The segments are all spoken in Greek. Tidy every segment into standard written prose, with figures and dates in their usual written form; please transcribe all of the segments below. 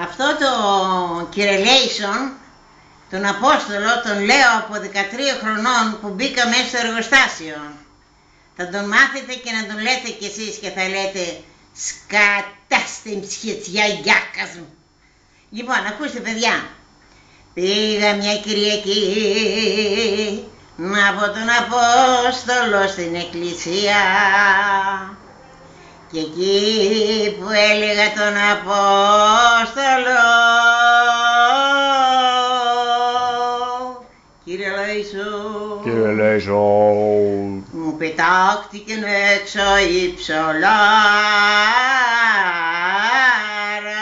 Αυτό το κυρελέισον, τον Απόστολο, τον λέω από 13 χρονών που μπήκα μέσα στο εργοστάσιο. Θα τον μάθετε και να τον λέτε κι εσείς και θα λέτε σκατά στην ψυχετσιά γιάκας μου. Λοιπόν, ακούστε παιδιά. Πήγα μια Κυριακή από τον Απόστολο στην εκκλησία και εκεί που έλεγα τον Απόστολο, κύριε Λέησον, μου πετάχτηκεν έξω η ψολάρα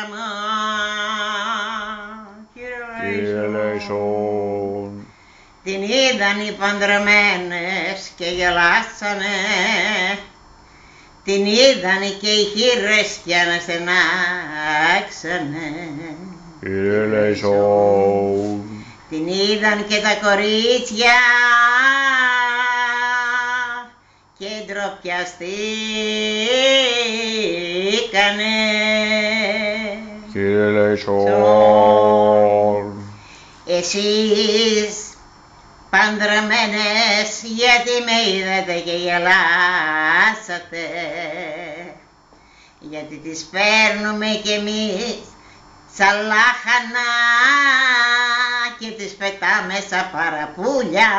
μου, κύριε Λέησον. Την είδαν οι παντρεμένες και γελάσανε, την είδανε και οι χείρες κι αναστενάξανε, κύριε Λέησον. Την είδαν και τα κορίτσια και ντροπιαστήκανε, κύριε Λέησον. Εσείς παντρεμένες, γιατί με είδατε και γελάσατε, γιατί τις παίρνουμε κι εμείς σαν λάχανα και τις πετάμε σαν παραπούλια,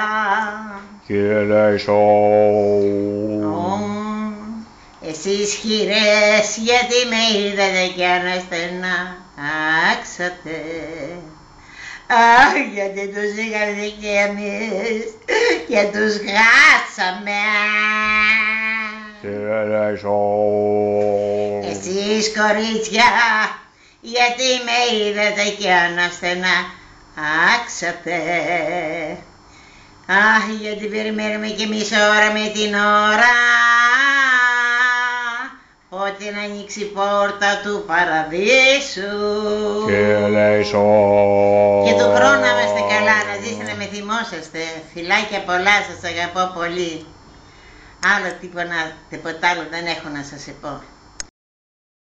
κύριε Λέησον. Εσείς χειρές, γιατί με είδατε κι αναστενάξατε, αχ, γιατί τους είχαμε και εμείς και τους χάσαμε, κύριε Λέησον. Εσείς κορίτσια, γιατί με είδατε και αναστενάξατε, αχ, γιατί περιμένουμε κι εμείς ώρα με την ώρα ότι να ανοίξει η πόρτα του παραδείσου, κύριε Λέησον. Και του χρόνου να είμαστε καλά, να ζήσετε να με θυμόσαστε. Φιλάκια πολλά, σας αγαπώ πολύ. Άλλο τίποτα άλλο δεν έχω να σας πω.